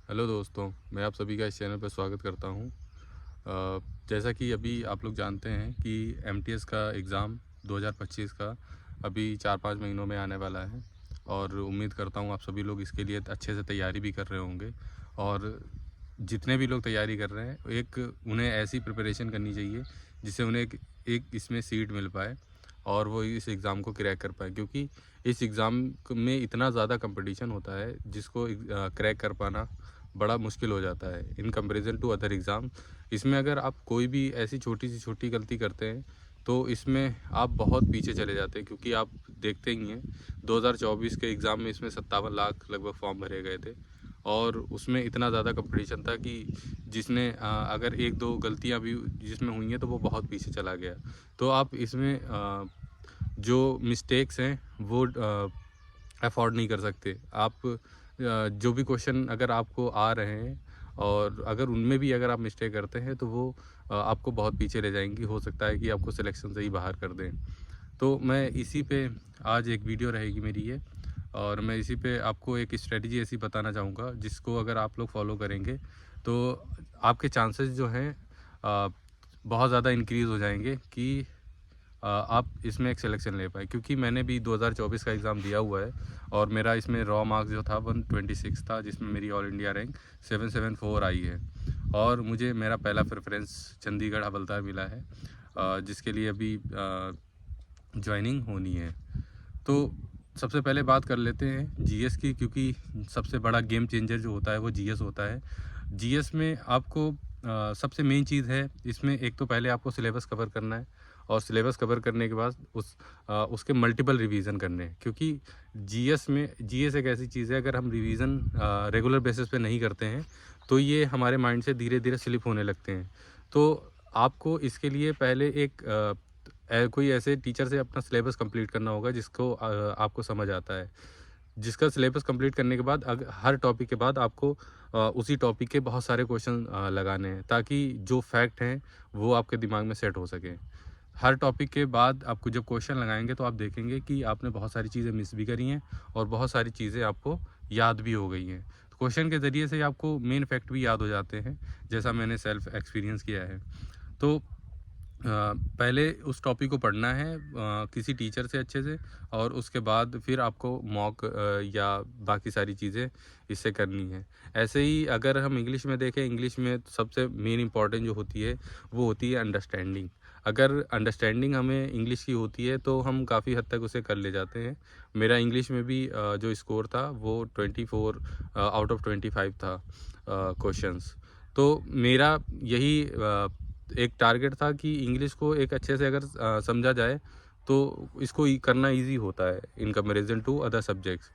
Hello दोस्तों, मैं आप सभी का इस चैनल पर स्वागत करता हूं। जैसा कि अभी आप लोग जानते हैं कि एमटीएस का एग्ज़ाम 2025 का अभी 4-5 महीनों में आने वाला है और उम्मीद करता हूं आप सभी लोग इसके लिए अच्छे से तैयारी भी कर रहे होंगे। और जितने भी लोग तैयारी कर रहे हैं, उन्हें ऐसी प्रिपरेशन करनी चाहिए जिससे उन्हें एक इसमें सीट मिल पाए और वो इस एग्ज़ाम को क्रैक कर पाए, क्योंकि इस एग्ज़ाम में इतना ज़्यादा कंपटीशन होता है जिसको क्रैक कर पाना बड़ा मुश्किल हो जाता है in comparison to other exam. इसमें अगर आप कोई भी ऐसी छोटी से छोटी गलती करते हैं तो इसमें आप बहुत पीछे चले जाते हैं, क्योंकि आप देखते ही हैं 2024 के एग्ज़ाम में इसमें 57 लाख लगभग फॉर्म भरे गए थे और उसमें इतना ज़्यादा कंपटीशन था कि अगर एक दो गलतियां भी जिसमें हुई हैं तो वो बहुत पीछे चला गया। तो आप इसमें जो मिस्टेक्स हैं वो अफोर्ड नहीं कर सकते। आप जो भी क्वेश्चन अगर आपको आ रहे हैं और अगर उनमें भी अगर आप मिस्टेक करते हैं तो वो आपको बहुत पीछे ले जाएंगी। हो सकता है कि आपको सिलेक्शन से ही बाहर कर दें। तो मैं इसी पे आज एक वीडियो रहेगी मेरी ये, और मैं इसी पे आपको एक स्ट्रेटजी ऐसी बताना चाहूँगा जिसको अगर आप लोग फॉलो करेंगे तो आपके चांसेस जो हैं बहुत ज़्यादा इंक्रीज़ हो जाएंगे कि आप इसमें एक सिलेक्शन ले पाए। क्योंकि मैंने भी 2024 का एग्ज़ाम दिया हुआ है और मेरा इसमें रॉ मार्क्स जो था 126 था, जिसमें मेरी ऑल इंडिया रैंक 774 आई है और मुझे मेरा पहला प्रेफरेंस चंडीगढ़ हवलदार मिला है, जिसके लिए अभी ज्वाइनिंग होनी है। तो सबसे पहले बात कर लेते हैं जीएस की, क्योंकि सबसे बड़ा गेम चेंजर जो होता है वो जीएस होता है। जीएस में आपको सबसे मेन चीज़ है इसमें, एक तो पहले आपको सिलेबस कवर करना है और सिलेबस कवर करने के बाद उसके मल्टीपल रिवीजन करने हैं। क्योंकि जीएस एक ऐसी चीज़ है, अगर हम रिवीजन रेगुलर बेसिस पे नहीं करते हैं तो ये हमारे माइंड से धीरे धीरे स्लिप होने लगते हैं। तो आपको इसके लिए पहले कोई ऐसे टीचर से अपना सिलेबस कंप्लीट करना होगा जिसको आपको समझ आता है, जिसका सिलेबस कंप्लीट करने के बाद हर टॉपिक के बाद आपको उसी टॉपिक के बहुत सारे क्वेश्चन लगाने हैं, ताकि जो फैक्ट हैं वो आपके दिमाग में सेट हो सके। हर टॉपिक के बाद आपको जब क्वेश्चन लगाएंगे तो आप देखेंगे कि आपने बहुत सारी चीज़ें मिस भी करी हैं और बहुत सारी चीज़ें आपको याद भी हो गई हैं। तो क्वेश्चन के ज़रिए से आपको मेन फैक्ट भी याद हो जाते हैं, जैसा मैंने सेल्फ एक्सपीरियंस किया है। तो पहले उस टॉपिक को पढ़ना है किसी टीचर से अच्छे से, और उसके बाद फिर आपको मॉक या बाकी सारी चीज़ें इससे करनी है। ऐसे ही अगर हम इंग्लिश में देखें, इंग्लिश में सबसे मेन इम्पॉर्टेंट जो होती है वो होती है अंडरस्टैंडिंग। अगर अंडरस्टैंडिंग हमें इंग्लिश की होती है तो हम काफ़ी हद तक उसे कर ले जाते हैं। मेरा इंग्लिश में भी जो स्कोर था वो 24 आउट ऑफ 25 था क्वेश्चंस। तो मेरा यही एक टारगेट था कि इंग्लिश को एक अच्छे से अगर समझा जाए तो इसको करना इजी होता है in comparison to other subjects.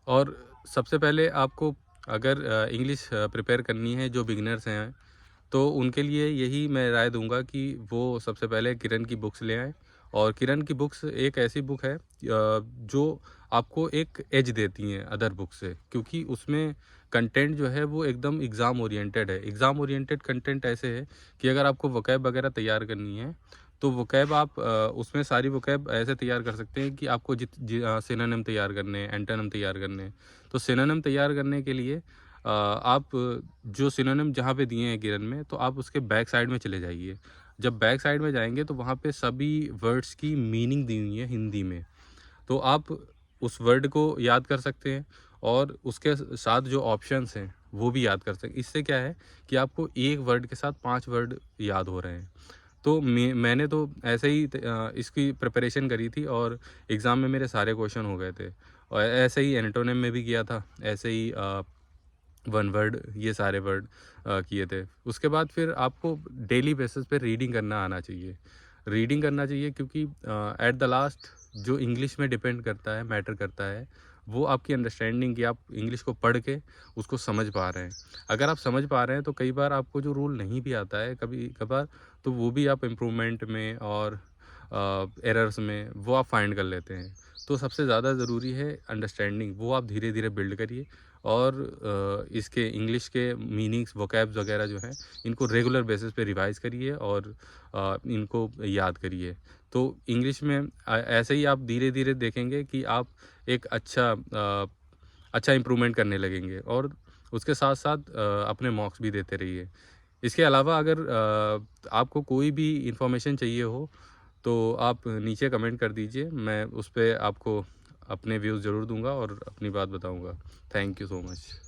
और सबसे पहले आपको अगर इंग्लिश प्रिपेयर करनी है, जो बिगिनर्स हैं तो उनके लिए यही मैं राय दूंगा कि वो सबसे पहले किरण की बुक्स ले आएँ। और किरण की बुक्स एक ऐसी बुक है जो आपको एक एज देती हैं अदर बुक से, क्योंकि उसमें कंटेंट जो है वो एकदम एग्ज़ाम ओरिएंटेड है। एग्ज़ाम ओरिएंटेड कंटेंट ऐसे है कि अगर आपको वोकैब वगैरह तैयार करनी है तो वोकैब आप उसमें सारी वोकैब ऐसे तैयार कर सकते हैं कि आपको सिनोनिम तैयार करने हैं, एंटोनिम तैयार करने हैं। तो सिनोनिम तैयार करने के लिए आप जो सिनोनिम जहाँ पे दिए हैं किरण में, तो आप उसके बैक साइड में चले जाइए। जब बैक साइड में जाएंगे तो वहाँ पे सभी वर्ड्स की मीनिंग दी हुई है हिंदी में, तो आप उस वर्ड को याद कर सकते हैं और उसके साथ जो ऑप्शंस हैं वो भी याद कर सकते हैं। इससे क्या है कि आपको एक वर्ड के साथ 5 वर्ड याद हो रहे हैं। तो मैंने तो ऐसे ही इसकी प्रिपरेशन करी थी और एग्ज़ाम में मेरे सारे क्वेश्चन हो गए थे। और ऐसे ही एंटोनिम में भी किया था, ऐसे ही वन वर्ड ये सारे वर्ड किए थे। उसके बाद फिर आपको डेली बेसिस पे रीडिंग करना आना चाहिए। रीडिंग करना चाहिए क्योंकि एट द लास्ट जो इंग्लिश में डिपेंड करता है, मैटर करता है, वो आपकी अंडरस्टैंडिंग, कि आप इंग्लिश को पढ़ के उसको समझ पा रहे हैं। अगर आप समझ पा रहे हैं तो कई बार आपको जो रूल नहीं भी आता है कभी कभार, तो वो भी आप इम्प्रूवमेंट में और एरर्स में वो आप फाइंड कर लेते हैं। तो सबसे ज़्यादा ज़रूरी है अंडरस्टैंडिंग, वो आप धीरे धीरे बिल्ड करिए। और इसके इंग्लिश के मीनिंग्स, वोकैब्स वगैरह जो हैं, इनको रेगुलर बेसिस पे रिवाइज़ करिए और इनको याद करिए। तो इंग्लिश में ऐसे ही आप धीरे धीरे देखेंगे कि आप एक अच्छा अच्छा इम्प्रूवमेंट करने लगेंगे। और उसके साथ साथ अपने मॉक्स भी देते रहिए। इसके अलावा अगर आपको कोई भी इन्फॉर्मेशन चाहिए हो तो आप नीचे कमेंट कर दीजिए, मैं उस पे आपको अपने व्यूज़ ज़रूर दूंगा और अपनी बात बताऊंगा। Thank you so much.